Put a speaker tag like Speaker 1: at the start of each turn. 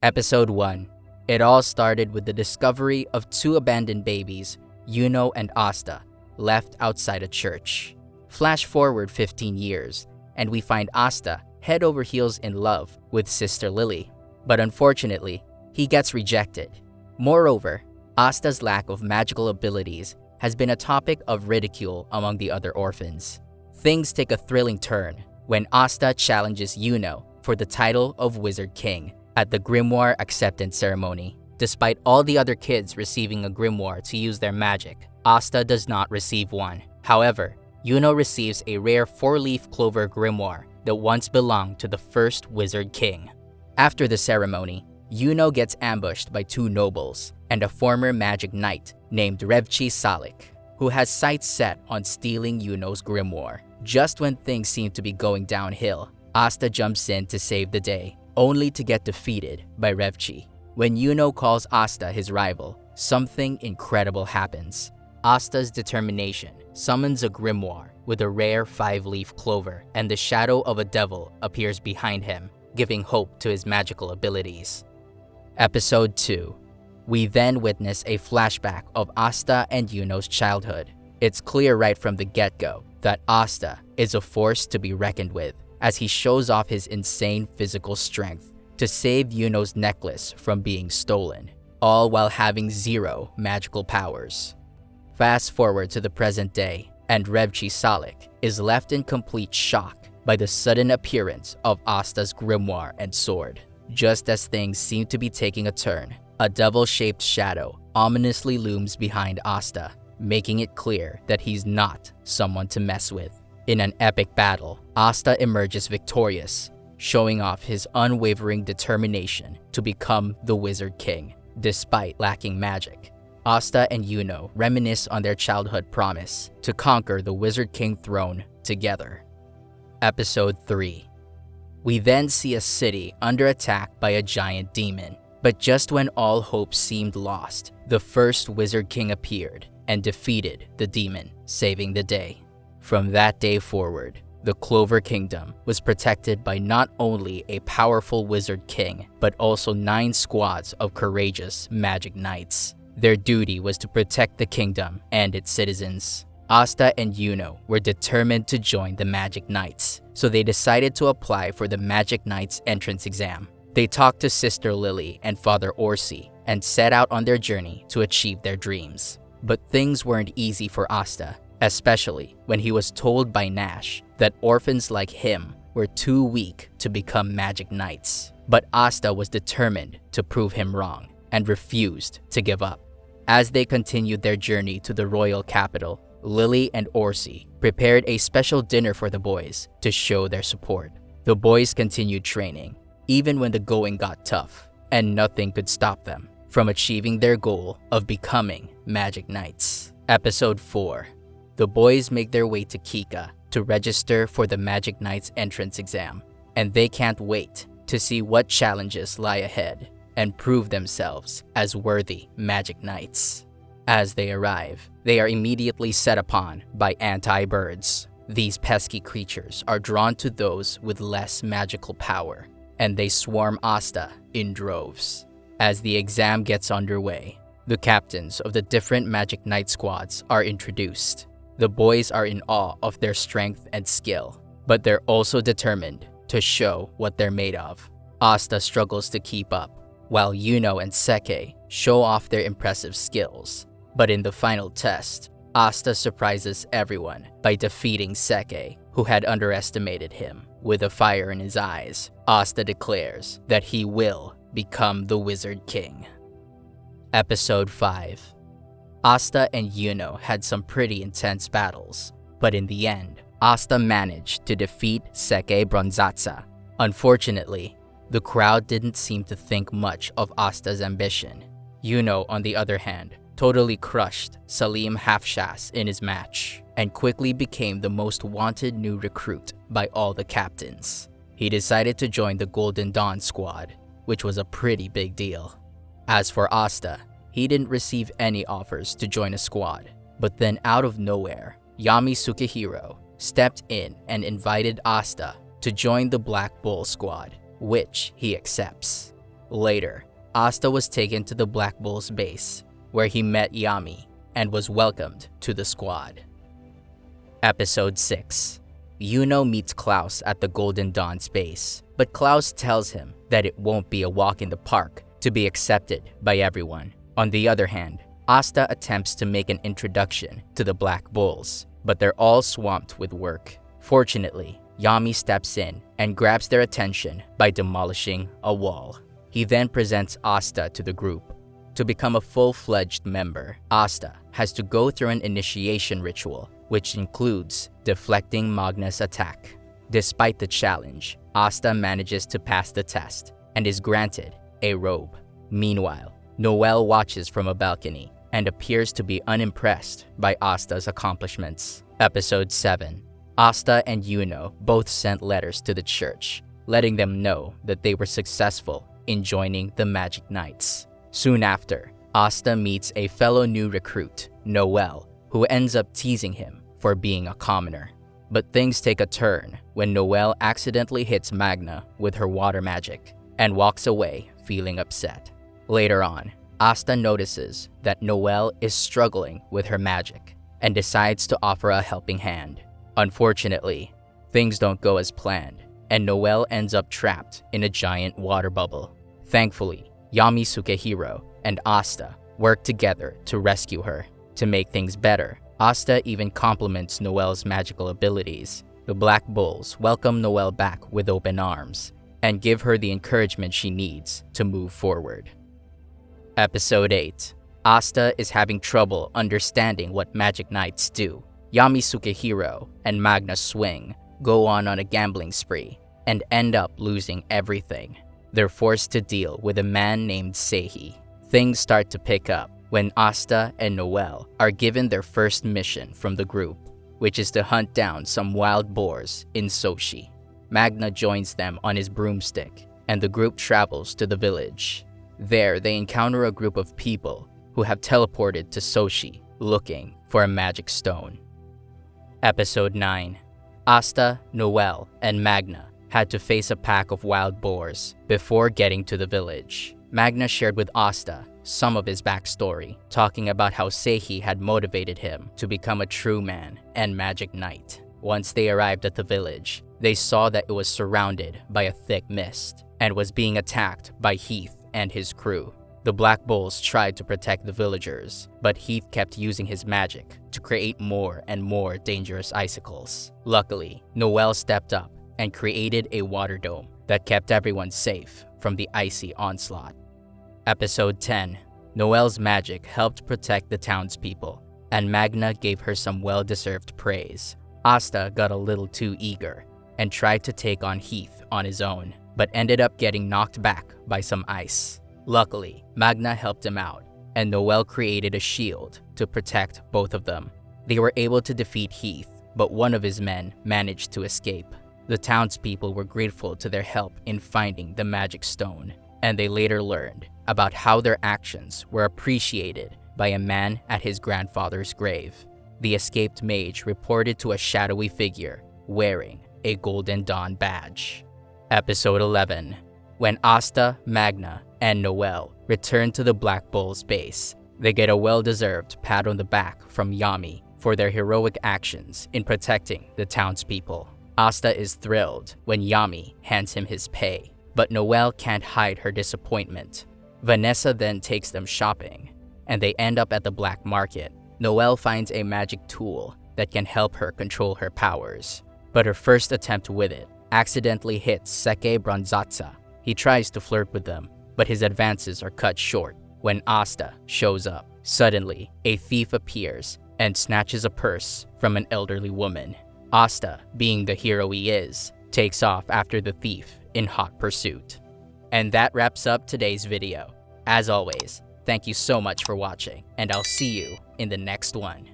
Speaker 1: Episode 1. It all started with the discovery of two abandoned babies, Yuno and Asta, left outside a church. Flash forward 15 years, and we find Asta head over heels in love with Sister Lily. But unfortunately, he gets rejected. Moreover, Asta's lack of magical abilities has been a topic of ridicule among the other orphans. Things take a thrilling turn when Asta challenges Yuno for the title of Wizard King at the Grimoire Acceptance Ceremony. Despite all the other kids receiving a grimoire to use their magic, Asta does not receive one. However, Yuno receives a rare 4-leaf Clover grimoire that once belonged to the first Wizard King. After the ceremony, Yuno gets ambushed by two nobles and a former magic knight named Revchi Salik, who has sights set on stealing Yuno's grimoire. Just when things seem to be going downhill, Asta jumps in to save the day, only to get defeated by Revchi. When Yuno calls Asta his rival, something incredible happens. Asta's determination summons a grimoire with a rare 5-leaf clover, and the shadow of a devil appears behind him, giving hope to his magical abilities. Episode 2. We then witness a flashback of Asta and Yuno's childhood. It's clear right from the get-go that Asta is a force to be reckoned with, as he shows off his insane physical strength to save Yuno's necklace from being stolen, all while having 0 magical powers. Fast forward to the present day, and Revchi Salik is left in complete shock by the sudden appearance of Asta's grimoire and sword. Just as things seem to be taking a turn, a devil-shaped shadow ominously looms behind Asta, making it clear that he's not someone to mess with. In an epic battle, Asta emerges victorious, showing off his unwavering determination to become the Wizard King, despite lacking magic. Asta and Yuno reminisce on their childhood promise to conquer the Wizard King throne together. Episode 3. We then see a city under attack by a giant demon. But just when all hope seemed lost, the first Wizard King appeared and defeated the demon, saving the day. From that day forward, the Clover Kingdom was protected by not only a powerful Wizard King, but also 9 squads of courageous magic knights. Their duty was to protect the kingdom and its citizens. Asta and Yuno were determined to join the Magic Knights, so they decided to apply for the Magic Knights entrance exam. They talked to Sister Lily and Father Orsi and set out on their journey to achieve their dreams. But things weren't easy for Asta, especially when he was told by Nash that orphans like him were too weak to become Magic Knights. But Asta was determined to prove him wrong and refused to give up. As they continued their journey to the royal capital, Lily and Orsi prepared a special dinner for the boys to show their support. The boys continued training, even when the going got tough, and nothing could stop them from achieving their goal of becoming Magic Knights. Episode 4. The boys make their way to Kika to register for the Magic Knights entrance exam, and they can't wait to see what challenges lie ahead and prove themselves as worthy Magic Knights. As they arrive, they are immediately set upon by anti-birds. These pesky creatures are drawn to those with less magical power, and they swarm Asta in droves. As the exam gets underway, the captains of the different Magic Knight squads are introduced. The boys are in awe of their strength and skill, but they're also determined to show what they're made of. Asta struggles to keep up, while Yuno and Seke show off their impressive skills. But in the final test, Asta surprises everyone by defeating Seke, who had underestimated him. With a fire in his eyes, Asta declares that he will become the Wizard King. Episode 5. Asta and Yuno had some pretty intense battles, but in the end, Asta managed to defeat Seke Bronzatsa. Unfortunately, the crowd didn't seem to think much of Asta's ambition. Yuno, on the other hand, totally crushed Salim Hafshas in his match, and quickly became the most wanted new recruit by all the captains. He decided to join the Golden Dawn squad, which was a pretty big deal. As for Asta, he didn't receive any offers to join a squad, but then out of nowhere, Yami Sukihiro stepped in and invited Asta to join the Black Bull squad, which he accepts. Later, Asta was taken to the Black Bull's base, where he met Yami and was welcomed to the squad. Episode 6. Yuno meets Klaus at the Golden Dawn's base, but Klaus tells him that it won't be a walk in the park to be accepted by everyone. On the other hand, Asta attempts to make an introduction to the Black Bulls, but they're all swamped with work. Fortunately, Yami steps in and grabs their attention by demolishing a wall. He then presents Asta to the group. To become a full-fledged member, Asta has to go through an initiation ritual, which includes deflecting Magna's attack. Despite the challenge, Asta manages to pass the test and is granted a robe. Meanwhile, Noelle watches from a balcony and appears to be unimpressed by Asta's accomplishments. Episode 7. Asta and Yuno both sent letters to the church, letting them know that they were successful in joining the Magic Knights. Soon after, Asta meets a fellow new recruit, Noelle, who ends up teasing him for being a commoner. But things take a turn when Noelle accidentally hits Magna with her water magic and walks away feeling upset. Later on, Asta notices that Noelle is struggling with her magic and decides to offer a helping hand. Unfortunately, things don't go as planned, and Noelle ends up trapped in a giant water bubble. Thankfully, Yami Sukehiro and Asta work together to rescue her. To make things better, Asta even compliments Noelle's magical abilities. The Black Bulls welcome Noelle back with open arms and give her the encouragement she needs to move forward. Episode 8. Asta is having trouble understanding what Magic Knights do. Yami Sukehiro and Magna Swing go on a gambling spree and end up losing everything. They're forced to deal with a man named Seihi. Things start to pick up when Asta and Noelle are given their first mission from the group, which is to hunt down some wild boars in Soshi. Magna joins them on his broomstick, and the group travels to the village. There, they encounter a group of people who have teleported to Soshi looking for a magic stone. Episode 9. Asta, Noelle, and Magna had to face a pack of wild boars before getting to the village. Magna shared with Asta some of his backstory, talking about how Seihi had motivated him to become a true man and magic knight. Once they arrived at the village, they saw that it was surrounded by a thick mist and was being attacked by Heath and his crew. The Black Bulls tried to protect the villagers, but Heath kept using his magic to create more and more dangerous icicles. Luckily, Noelle stepped up and created a water dome that kept everyone safe from the icy onslaught. Episode 10. Noelle's magic helped protect the townspeople, and Magna gave her some well-deserved praise. Asta got a little too eager and tried to take on Heath on his own, but ended up getting knocked back by some ice. Luckily, Magna helped him out, and Noelle created a shield to protect both of them. They were able to defeat Heath, but one of his men managed to escape. The townspeople were grateful to their help in finding the magic stone, and they later learned about how their actions were appreciated by a man at his grandfather's grave. The escaped mage reported to a shadowy figure wearing a Golden Dawn badge. Episode 11. When Asta, Magna, and Noelle return to the Black Bull's base, they get a well-deserved pat on the back from Yami for their heroic actions in protecting the townspeople. Asta is thrilled when Yami hands him his pay, but Noelle can't hide her disappointment. Vanessa then takes them shopping, and they end up at the black market. Noelle finds a magic tool that can help her control her powers, but her first attempt with it accidentally hits Seke Bronzatsa. He tries to flirt with them, but his advances are cut short when Asta shows up. Suddenly, a thief appears and snatches a purse from an elderly woman. Asta, being the hero he is, takes off after the thief in hot pursuit. And that wraps up today's video. As always, thank you so much for watching, and I'll see you in the next one.